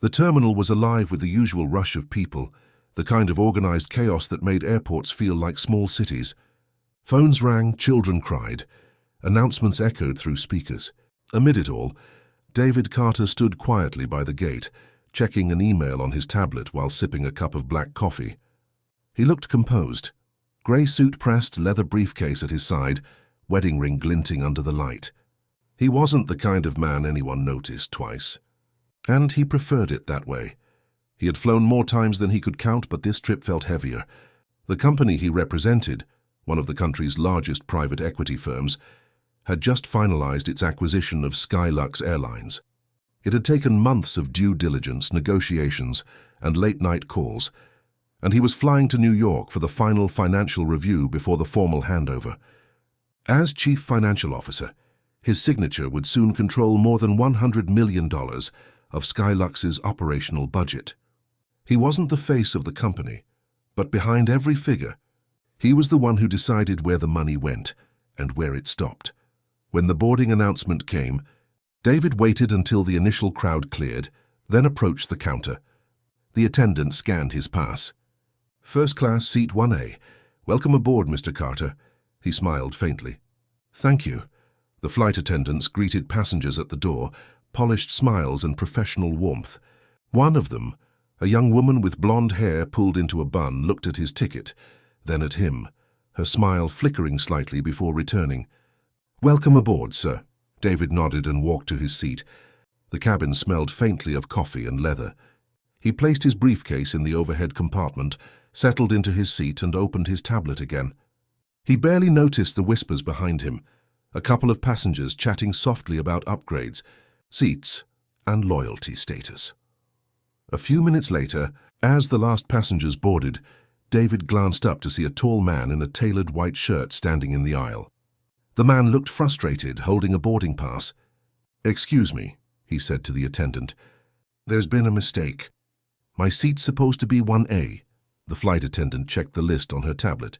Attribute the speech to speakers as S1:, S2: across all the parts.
S1: The terminal was alive with the usual rush of people, the kind of organized chaos that made airports feel like small cities. Phones rang, children cried. Announcements echoed through speakers. Amid it all, David Carter stood quietly by the gate, checking an email on his tablet while sipping a cup of black coffee. He looked composed. Grey suit pressed, leather briefcase at his side, wedding ring glinting under the light. He wasn't the kind of man anyone noticed twice. And he preferred it that way. He had flown more times than he could count, but this trip felt heavier. The company he represented, one of the country's largest private equity firms, had just finalized its acquisition of Skylux Airlines. It had taken months of due diligence, negotiations, and late-night calls, and he was flying to New York for the final financial review before the formal handover. As chief financial officer, his signature would soon control more than $100 million of Skylux's operational budget. He wasn't the face of the company, but behind every figure, he was the one who decided where the money went and where it stopped. When the boarding announcement came, David waited until the initial crowd cleared, then approached the counter. The attendant scanned his pass. "First class, seat 1A. Welcome aboard, Mr. Carter." He smiled faintly. "Thank you." The flight attendants greeted passengers at the door, polished smiles and professional warmth. One of them, a young woman with blonde hair pulled into a bun, looked at his ticket, then at him, her smile flickering slightly before returning. "Welcome aboard, sir." David nodded and walked to his seat. The cabin smelled faintly of coffee and leather. He placed his briefcase in the overhead compartment, settled into his seat and opened his tablet again. He barely noticed the whispers behind him, a couple of passengers chatting softly about upgrades, seats, and loyalty status. A few minutes later, as the last passengers boarded, David glanced up to see a tall man in a tailored white shirt standing in the aisle. The man looked frustrated, holding a boarding pass. "Excuse me," he said to the attendant. "There's been a mistake. My seat's supposed to be 1A. The flight attendant checked the list on her tablet.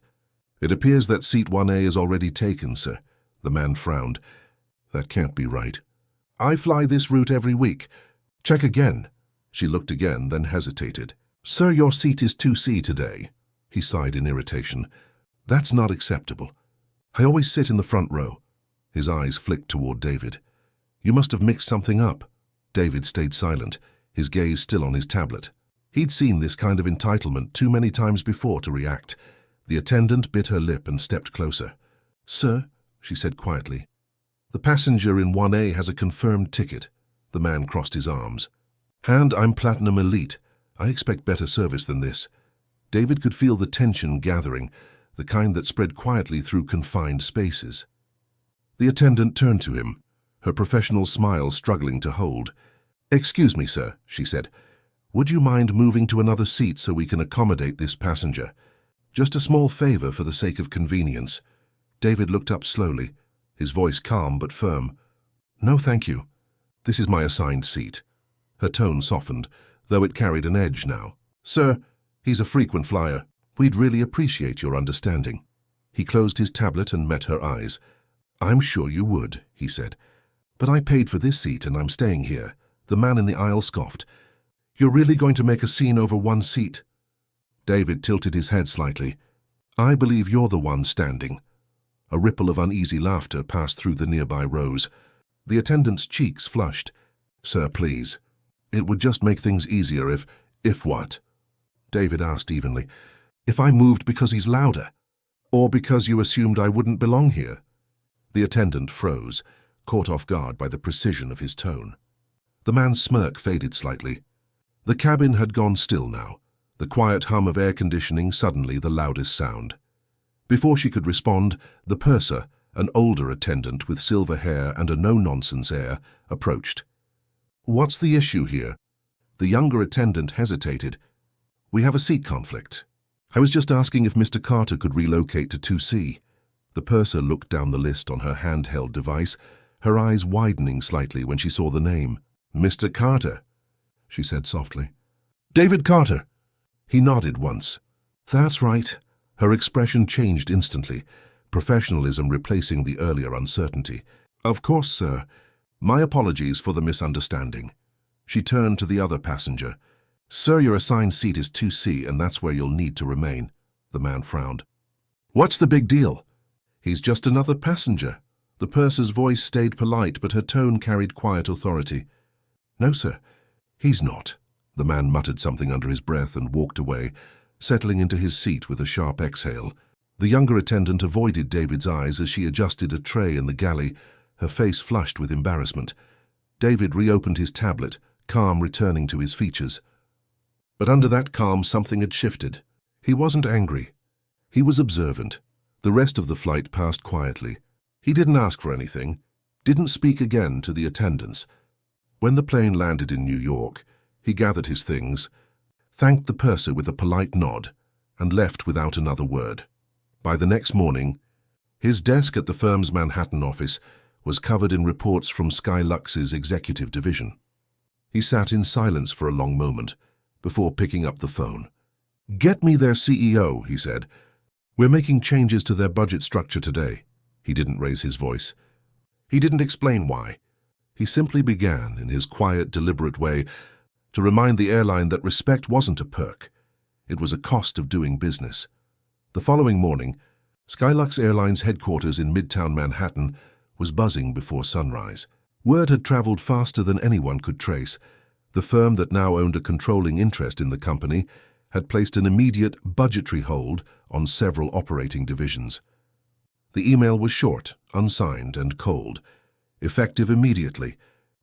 S1: "It appears that seat 1A is already taken, sir." The man frowned. "That can't be right. I fly this route every week." "Check again." She looked again, then hesitated. "Sir, your seat is 2C today." He sighed in irritation. "That's not acceptable. I always sit in the front row." His eyes flicked toward David. "You must have mixed something up." David stayed silent, his gaze still on his tablet. He'd seen this kind of entitlement too many times before to react. The attendant bit her lip and stepped closer. "Sir," she said quietly, "the passenger in 1A has a confirmed ticket." The man crossed his arms. "And I'm Platinum Elite. I expect better service than this." David could feel the tension gathering, the kind that spread quietly through confined spaces. The attendant turned to him, her professional smile struggling to hold. "Excuse me, sir," she said. "Would you mind moving to another seat so we can accommodate this passenger? Just a small favor for the sake of convenience." David looked up slowly, his voice calm but firm. "No, thank you. This is my assigned seat." Her tone softened, though it carried an edge now. "Sir, he's a frequent flyer. We'd really appreciate your understanding." He closed his tablet and met her eyes. "I'm sure you would," he said. "But I paid for this seat and I'm staying here." The man in the aisle scoffed. "You're really going to make a scene over one seat?" David tilted his head slightly. "I believe you're the one standing." A ripple of uneasy laughter passed through the nearby rows. The attendant's cheeks flushed. "Sir, please. It would just make things easier if..." "If what?" David asked evenly. "If I moved because he's louder, or because you assumed I wouldn't belong here." The attendant froze, caught off guard by the precision of his tone. The man's smirk faded slightly. The cabin had gone still now, the quiet hum of air conditioning suddenly the loudest sound. Before she could respond, the purser, an older attendant with silver hair and a no-nonsense air, approached. "What's the issue here?" The younger attendant hesitated. "We have a seat conflict. I was just asking if Mr. Carter could relocate to 2C. The purser looked down the list on her handheld device, her eyes widening slightly when she saw the name. "Mr. Carter," she said softly. "David Carter." He nodded once. "That's right." Her expression changed instantly, professionalism replacing the earlier uncertainty. "Of course, sir. My apologies for the misunderstanding." She turned to the other passenger. "Sir, your assigned seat is 2C, and that's where you'll need to remain." The man frowned. "What's the big deal?" "He's just another passenger." The purser's voice stayed polite, but her tone carried quiet authority. "No, sir, he's not." The man muttered something under his breath and walked away, settling into his seat with a sharp exhale. The younger attendant avoided David's eyes as she adjusted a tray in the galley, her face flushed with embarrassment. David reopened his tablet, calm returning to his features. But under that calm, something had shifted. He wasn't angry. He was observant. The rest of the flight passed quietly. He didn't ask for anything, didn't speak again to the attendants. When the plane landed in New York, he gathered his things, thanked the purser with a polite nod, and left without another word. By the next morning, his desk at the firm's Manhattan office was covered in reports from Skylux's executive division. He sat in silence for a long moment before picking up the phone. "Get me their CEO," he said. "We're making changes to their budget structure today." He didn't raise his voice. He didn't explain why. He simply began, in his quiet, deliberate way, to remind the airline that respect wasn't a perk. It was a cost of doing business. The following morning, Skylux Airlines headquarters in Midtown Manhattan was buzzing before sunrise. Word had traveled faster than anyone could trace. The firm that now owned a controlling interest in the company had placed an immediate budgetary hold on several operating divisions. The email was short, unsigned, and cold. Effective immediately,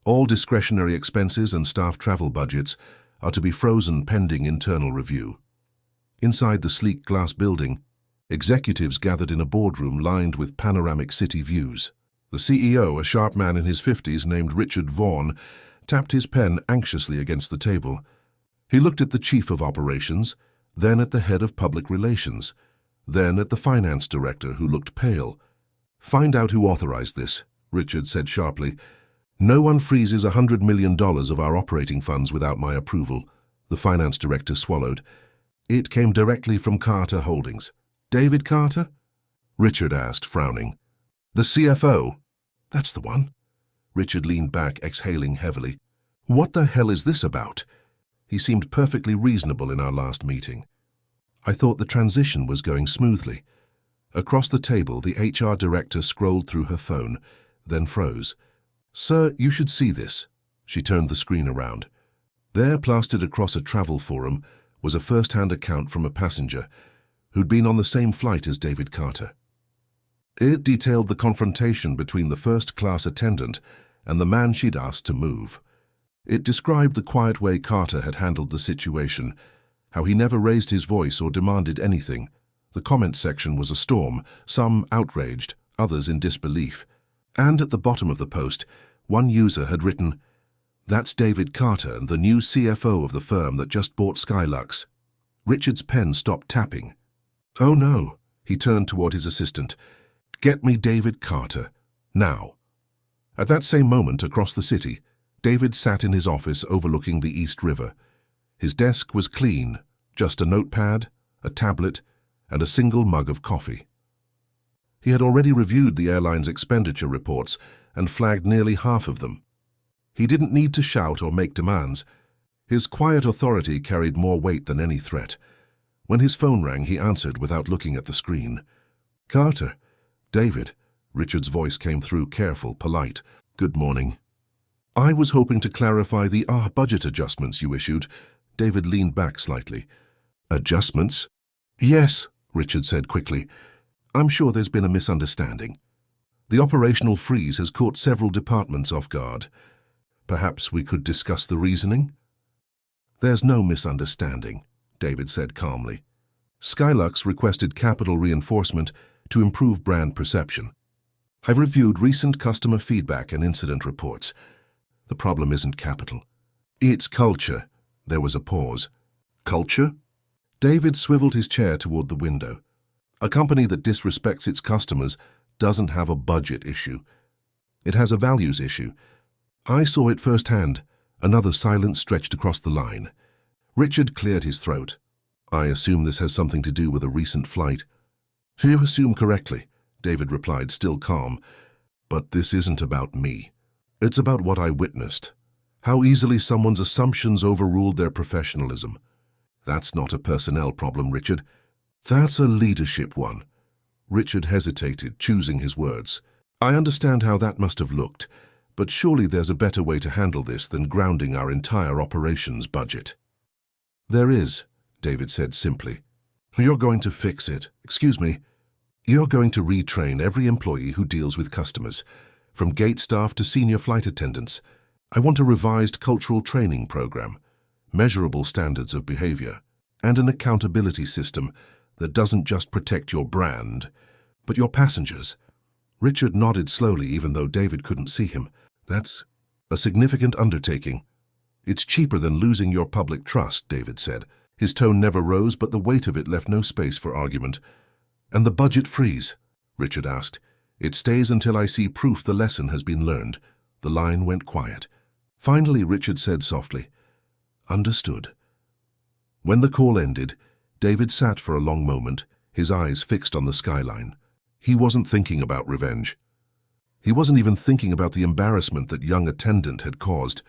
S1: all discretionary expenses and staff travel budgets are to be frozen pending internal review. Inside the sleek glass building, executives gathered in a boardroom lined with panoramic city views. The CEO, a sharp man in his 50s named Richard Vaughn, tapped his pen anxiously against the table. He looked at the chief of operations, then at the head of public relations, then at the finance director, who looked pale. "Find out who authorized this," Richard said sharply. "No one freezes $100 million of our operating funds without my approval." The finance director swallowed. "It came directly from Carter Holdings." "David Carter?" Richard asked, frowning. "The CFO." "That's the one." Richard leaned back, exhaling heavily. "What the hell is this about?" He seemed perfectly reasonable in our last meeting. I thought the transition was going smoothly. Across the table, the HR director scrolled through her phone, then froze. "Sir, you should see this." She turned the screen around. There, plastered across a travel forum, was a first-hand account from a passenger who'd been on the same flight as David Carter. It detailed the confrontation between the first-class attendant and the man she'd asked to move. It described the quiet way Carter had handled the situation, how he never raised his voice or demanded anything. The comment section was a storm, some outraged, others in disbelief. And at the bottom of the post, one user had written, "That's David Carter, the new CFO of the firm that just bought Skylux." Richard's pen stopped tapping. "Oh no," he turned toward his assistant. "Get me David Carter, now." At that same moment, across the city, David sat in his office overlooking the East River. His desk was clean, just a notepad, a tablet, and a single mug of coffee. He had already reviewed the airline's expenditure reports and flagged nearly half of them. He didn't need to shout or make demands. His quiet authority carried more weight than any threat. When his phone rang, he answered without looking at the screen. "Carter." "David." Richard's voice came through, careful, polite. "Good morning. I was hoping to clarify the budget adjustments you issued." David leaned back slightly. "Adjustments?" "Yes," Richard said quickly. "I'm sure there's been a misunderstanding. The operational freeze has caught several departments off guard. Perhaps we could discuss the reasoning?" "There's no misunderstanding," David said calmly. "Skylux requested capital reinforcement to improve brand perception. I've reviewed recent customer feedback and incident reports. The problem isn't capital. It's culture." There was a pause. "Culture?" David swiveled his chair toward the window. "A company that disrespects its customers doesn't have a budget issue. It has a values issue. I saw it firsthand." Another silence stretched across the line. Richard cleared his throat. "I assume this has something to do with a recent flight." "You assume correctly," David replied, still calm. "But this isn't about me. It's about what I witnessed. How easily someone's assumptions overruled their professionalism. That's not a personnel problem, Richard. That's a leadership one. Richard hesitated, choosing his words. I understand how that must have looked, but surely there's a better way to handle this than grounding our entire operations budget. There is, David said simply. You're going to fix it. Excuse me. You're going to retrain every employee who deals with customers, from gate staff to senior flight attendants. I want a revised cultural training program, measurable standards of behavior, and an accountability system that doesn't just protect your brand, but your passengers. Richard nodded slowly, even though David couldn't see him. That's a significant undertaking. It's cheaper than losing your public trust, David said. His tone never rose, but the weight of it left no space for argument. And the budget freeze? Richard asked. It stays until I see proof the lesson has been learned. The line went quiet. Finally, Richard said softly, Understood. When the call ended, David sat for a long moment, his eyes fixed on the skyline. He wasn't thinking about revenge. He wasn't even thinking about the embarrassment that young attendant had caused.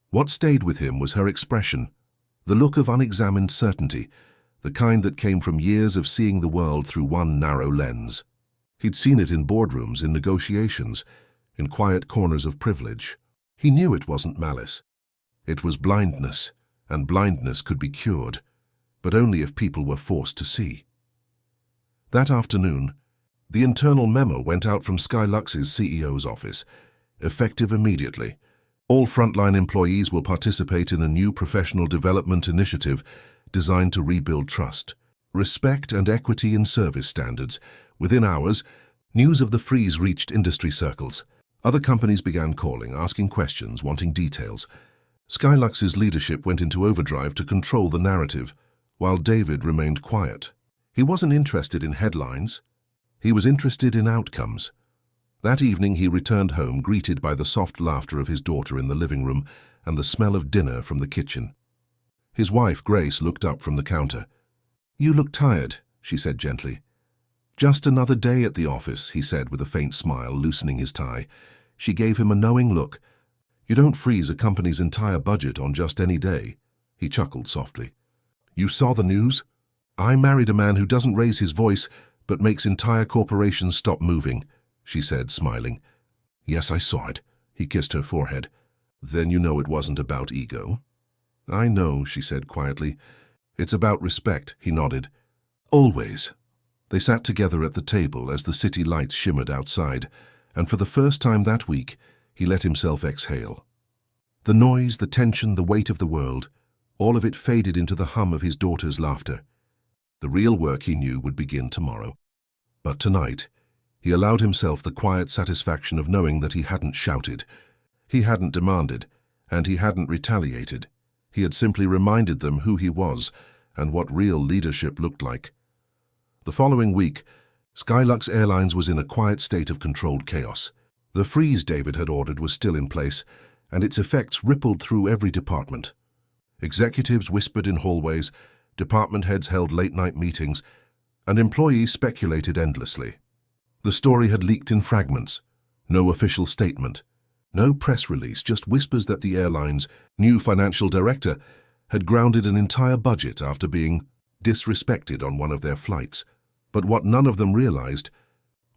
S1: What stayed with him was her expression, the look of unexamined certainty, the kind that came from years of seeing the world through one narrow lens. He'd seen it in boardrooms, in negotiations, in quiet corners of privilege. He knew it wasn't malice. It was blindness, and blindness could be cured, but only if people were forced to see. That afternoon, the internal memo went out from Skylux's CEO's office, effective immediately. All frontline employees will participate in a new professional development initiative designed to rebuild trust, respect, and equity in service standards. Within hours, news of the freeze reached industry circles. Other companies began calling, asking questions, wanting details. Skylux's leadership went into overdrive to control the narrative, while David remained quiet. He wasn't interested in headlines. He was interested in outcomes. That evening he returned home, greeted by the soft laughter of his daughter in the living room and the smell of dinner from the kitchen. His wife, Grace, looked up from the counter. You look tired, she said gently. Just another day at the office, he said with a faint smile, loosening his tie. She gave him a knowing look. You don't freeze a company's entire budget on just any day. He chuckled softly. You saw the news? I married a man who doesn't raise his voice, but makes entire corporations stop moving, she said, smiling. Yes, I saw it. He kissed her forehead. Then you know it wasn't about ego. I know, she said quietly. It's about respect, he nodded. Always. They sat together at the table as the city lights shimmered outside, and for the first time that week, he let himself exhale. The noise, the tension, the weight of the world, all of it faded into the hum of his daughter's laughter. The real work, he knew, would begin tomorrow. But tonight, he allowed himself the quiet satisfaction of knowing that he hadn't shouted, he hadn't demanded, and he hadn't retaliated. He had simply reminded them who he was and what real leadership looked like. The following week, Skylux Airlines was in a quiet state of controlled chaos. The freeze David had ordered was still in place, and its effects rippled through every department. Executives whispered in hallways, department heads held late-night meetings, and employees speculated endlessly. The story had leaked in fragments. No official statement, no press release, just whispers that the airline's new financial director had grounded an entire budget after being disrespected on one of their flights. But what none of them realized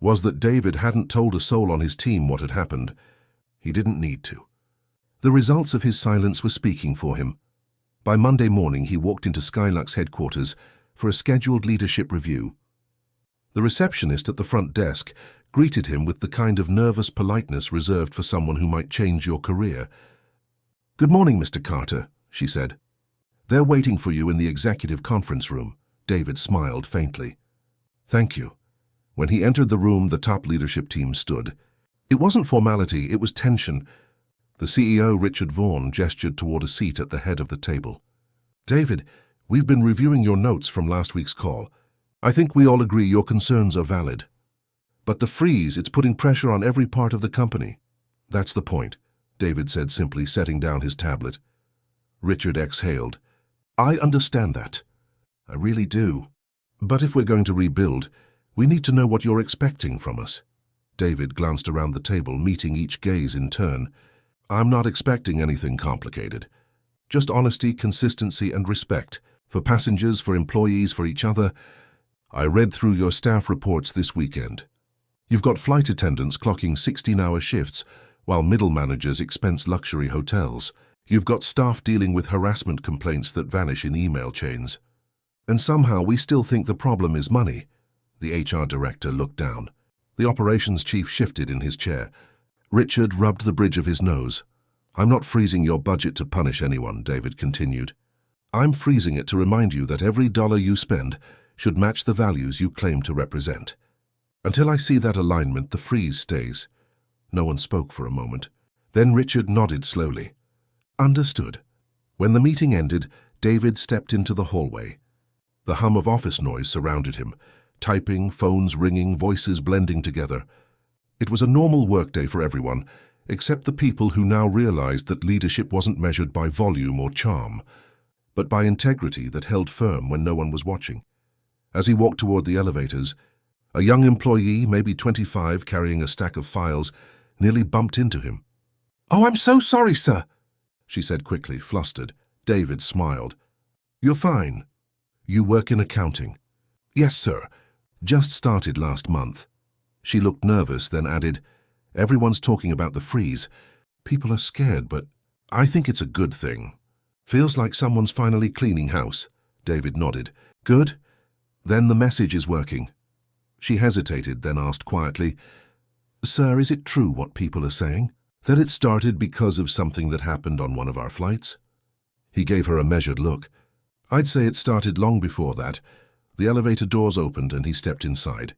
S1: was that David hadn't told a soul on his team what had happened. He didn't need to. The results of his silence were speaking for him. By Monday morning, he walked into Skylux headquarters for a scheduled leadership review. The receptionist at the front desk greeted him with the kind of nervous politeness reserved for someone who might change your career. Good morning, Mr. Carter, she said. They're waiting for you in the executive conference room. David smiled faintly. Thank you. When he entered the room, the top leadership team stood. It wasn't formality, it was tension. The CEO, Richard Vaughan, gestured toward a seat at the head of the table. David, we've been reviewing your notes from last week's call. I think we all agree your concerns are valid. But the freeze, it's putting pressure on every part of the company. That's the point, David said simply, setting down his tablet. Richard exhaled. I understand that. I really do. But if we're going to rebuild, we need to know what you're expecting from us. David glanced around the table, meeting each gaze in turn. I'm not expecting anything complicated. Just honesty, consistency, and respect. For passengers, for employees, for each other. I read through your staff reports this weekend. You've got flight attendants clocking 16-hour shifts, while middle managers expense luxury hotels. You've got staff dealing with harassment complaints that vanish in email chains. And somehow we still think the problem is money. The HR director looked down. The operations chief shifted in his chair. Richard rubbed the bridge of his nose. I'm not freezing your budget to punish anyone, David continued. I'm freezing it to remind you that every dollar you spend should match the values you claim to represent. Until I see that alignment, the freeze stays. No one spoke for a moment. Then Richard nodded slowly. Understood. When the meeting ended, David stepped into the hallway. The hum of office noise surrounded him. Typing, phones ringing, voices blending together. It was a normal workday for everyone, except the people who now realized that leadership wasn't measured by volume or charm, but by integrity that held firm when no one was watching. As he walked toward the elevators, a young employee, maybe 25, carrying a stack of files, nearly bumped into him. "Oh, I'm so sorry, sir," she said quickly, flustered. David smiled. "You're fine. You work in accounting." "Yes, sir. Just started last month." She looked nervous, then added, "Everyone's talking about the freeze. People are scared, but I think it's a good thing. Feels like someone's finally cleaning house." David nodded. "Good. Then the message is working." She hesitated, then asked quietly, "Sir, is it true what people are saying? That it started because of something that happened on one of our flights?" He gave her a measured look. "I'd say it started long before that." The elevator doors opened and he stepped inside.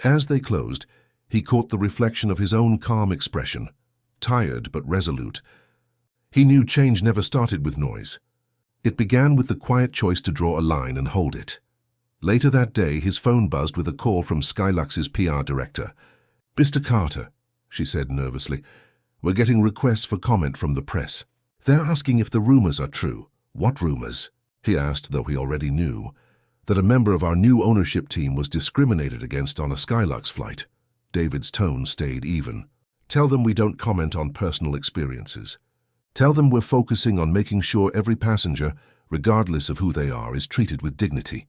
S1: As they closed, he caught the reflection of his own calm expression, tired but resolute. He knew change never started with noise. It began with the quiet choice to draw a line and hold it. Later that day, his phone buzzed with a call from Skylux's PR director. "Mr. Carter," she said nervously, "we're getting requests for comment from the press. They're asking if the rumors are true." "What rumors?" he asked, though he already knew. "That a member of our new ownership team was discriminated against on a Skylux flight." David's tone stayed even. "Tell them we don't comment on personal experiences. Tell them we're focusing on making sure every passenger, regardless of who they are, is treated with dignity."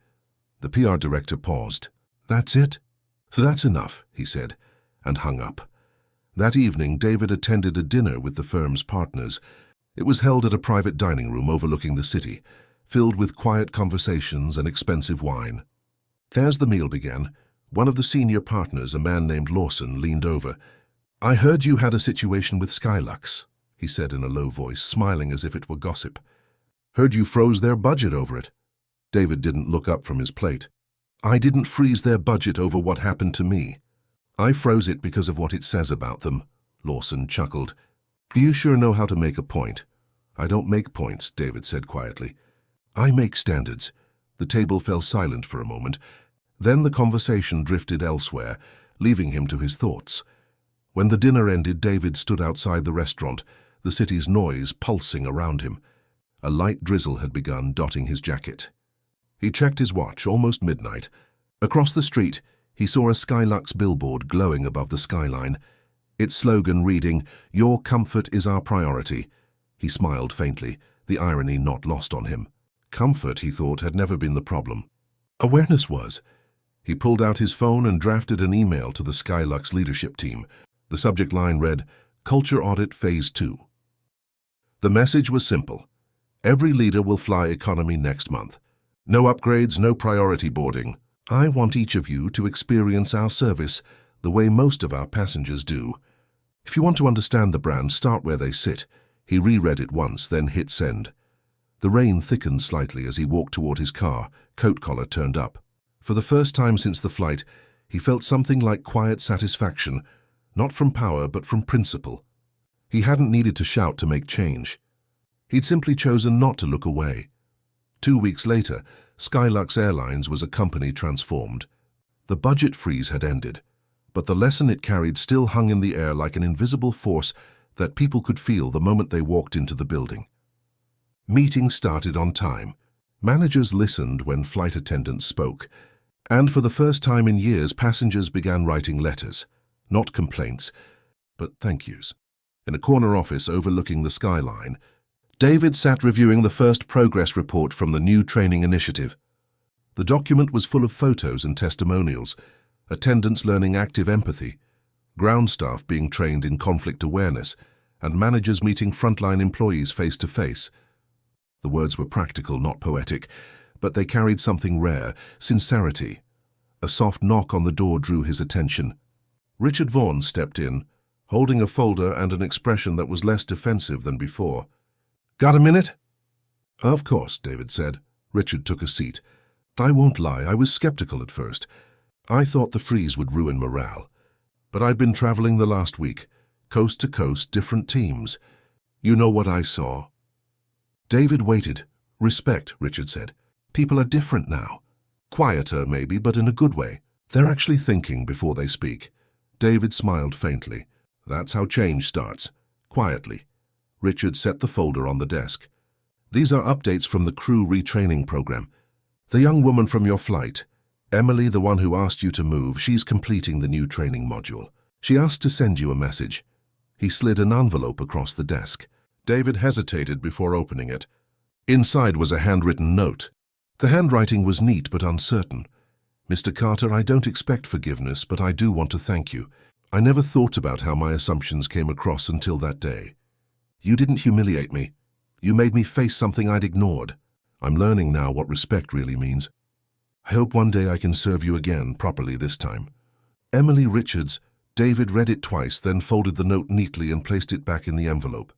S1: The PR director paused. "That's it?" "That's enough," he said, and hung up. That evening, David attended a dinner with the firm's partners. It was held at a private dining room overlooking the city, filled with quiet conversations and expensive wine. As the meal began, one of the senior partners, a man named Lawson, leaned over. "I heard you had a situation with Skylux," he said in a low voice, smiling as if it were gossip. "Heard you froze their budget over it." David didn't look up from his plate. "I didn't freeze their budget over what happened to me. I froze it because of what it says about them," Lawson chuckled. "You sure know how to make a point." "I don't make points," David said quietly. "I make standards." The table fell silent for a moment. Then the conversation drifted elsewhere, leaving him to his thoughts. When the dinner ended, David stood outside the restaurant, the city's noise pulsing around him. A light drizzle had begun dotting his jacket. He checked his watch, almost midnight. Across the street, he saw a Skylux billboard glowing above the skyline, its slogan reading, "Your comfort is our priority." He smiled faintly, the irony not lost on him. Comfort, he thought, had never been the problem. Awareness was. He pulled out his phone and drafted an email to the Skylux leadership team. The subject line read, "Culture Audit Phase 2." The message was simple. Every leader will fly economy next month. No upgrades, no priority boarding. I want each of you to experience our service the way most of our passengers do. If you want to understand the brand, start where they sit. He reread it once, then hit send. The rain thickened slightly as he walked toward his car, coat collar turned up. For the first time since the flight, he felt something like quiet satisfaction, not from power but from principle. He hadn't needed to shout to make change. He'd simply chosen not to look away. 2 weeks later, Skylux Airlines was a company transformed. The budget freeze had ended, but the lesson it carried still hung in the air like an invisible force that people could feel the moment they walked into the building. Meetings started on time. Managers listened when flight attendants spoke, and for the first time in years, passengers began writing letters, not complaints, but thank yous. In a corner office overlooking the skyline, David sat reviewing the first progress report from the new training initiative. The document was full of photos and testimonials, attendants learning active empathy, ground staff being trained in conflict awareness, and managers meeting frontline employees face to face. The words were practical, not poetic, but they carried something rare: sincerity. A soft knock on the door drew his attention. Richard Vaughan stepped in, holding a folder and an expression that was less defensive than before. "Got a minute?" "Of course," David said. Richard took a seat. "I won't lie, I was skeptical at first. I thought the freeze would ruin morale. But I've been traveling the last week, coast to coast, different teams. You know what I saw." David waited. "Respect," Richard said. "People are different now. Quieter, maybe, but in a good way. They're actually thinking before they speak." David smiled faintly. "That's how change starts. Quietly." Richard set the folder on the desk. "These are updates from the crew retraining program. The young woman from your flight, Emily, the one who asked you to move, she's completing the new training module. She asked to send you a message." He slid an envelope across the desk. David hesitated before opening it. Inside was a handwritten note. The handwriting was neat but uncertain. "Mr. Carter, I don't expect forgiveness, but I do want to thank you. I never thought about how my assumptions came across until that day. You didn't humiliate me. You made me face something I'd ignored. I'm learning now what respect really means. I hope one day I can serve you again, properly this time. Emily Richards." David read it twice, then folded the note neatly and placed it back in the envelope.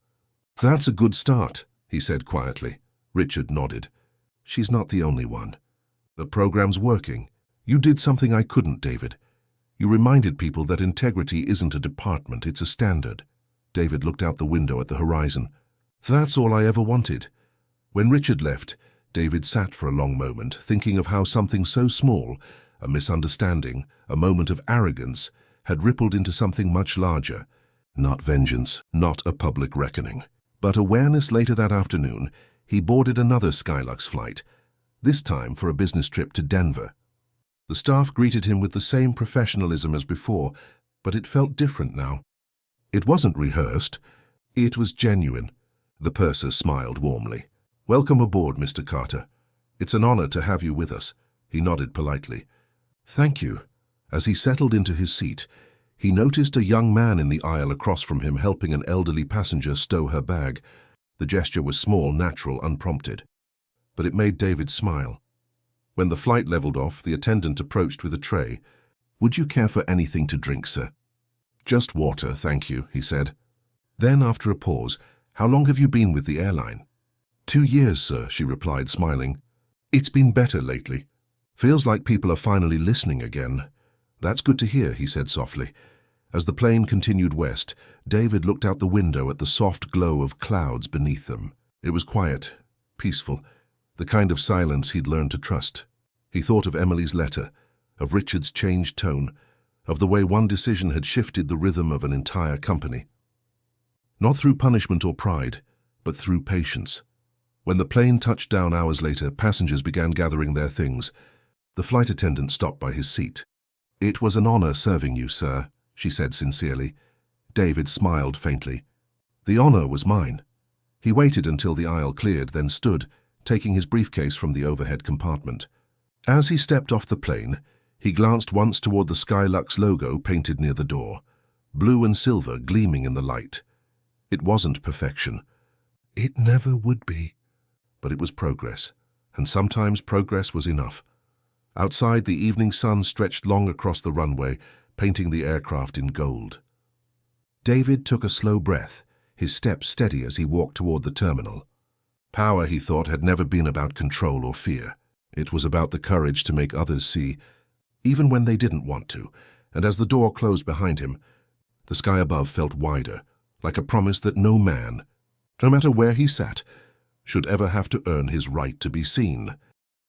S1: "That's a good start," he said quietly. Richard nodded. "She's not the only one. The program's working. You did something I couldn't, David. You reminded people that integrity isn't a department, it's a standard." David looked out the window at the horizon. "That's all I ever wanted." When Richard left, David sat for a long moment, thinking of how something so small, a misunderstanding, a moment of arrogance, had rippled into something much larger. Not vengeance, not a public reckoning, but awareness. Later that afternoon, he boarded another Skylux flight, this time for a business trip to Denver. The staff greeted him with the same professionalism as before, but it felt different now. It wasn't rehearsed, it was genuine. The purser smiled warmly. "Welcome aboard, Mr. Carter. It's an honor to have you with us." He nodded politely. "Thank you." As he settled into his seat, he noticed a young man in the aisle across from him helping an elderly passenger stow her bag. The gesture was small, natural, unprompted. But it made David smile. When the flight leveled off, the attendant approached with a tray. "Would you care for anything to drink, sir?" "Just water, thank you," he said. Then, after a pause, "How long have you been with the airline?" 2 years, sir," she replied, smiling. "It's been better lately. Feels like people are finally listening again." "That's good to hear," he said softly. As the plane continued west, David looked out the window at the soft glow of clouds beneath them. It was quiet, peaceful, the kind of silence he'd learned to trust. He thought of Emily's letter, of Richard's changed tone, of the way one decision had shifted the rhythm of an entire company. Not through punishment or pride, but through patience. When the plane touched down hours later, passengers began gathering their things. The flight attendant stopped by his seat. "It was an honor serving you, sir," she said sincerely. David smiled faintly. "The honor was mine." He waited until the aisle cleared, then stood, taking his briefcase from the overhead compartment. As he stepped off the plane, he glanced once toward the Skylux logo painted near the door, blue and silver gleaming in the light. It wasn't perfection. It never would be. But it was progress, and sometimes progress was enough. Outside, the evening sun stretched long across the runway, painting the aircraft in gold. David took a slow breath, his steps steady as he walked toward the terminal. Power, he thought, had never been about control or fear. It was about the courage to make others see, even when they didn't want to, and as the door closed behind him, the sky above felt wider, like a promise that no man, no matter where he sat, should ever have to earn his right to be seen.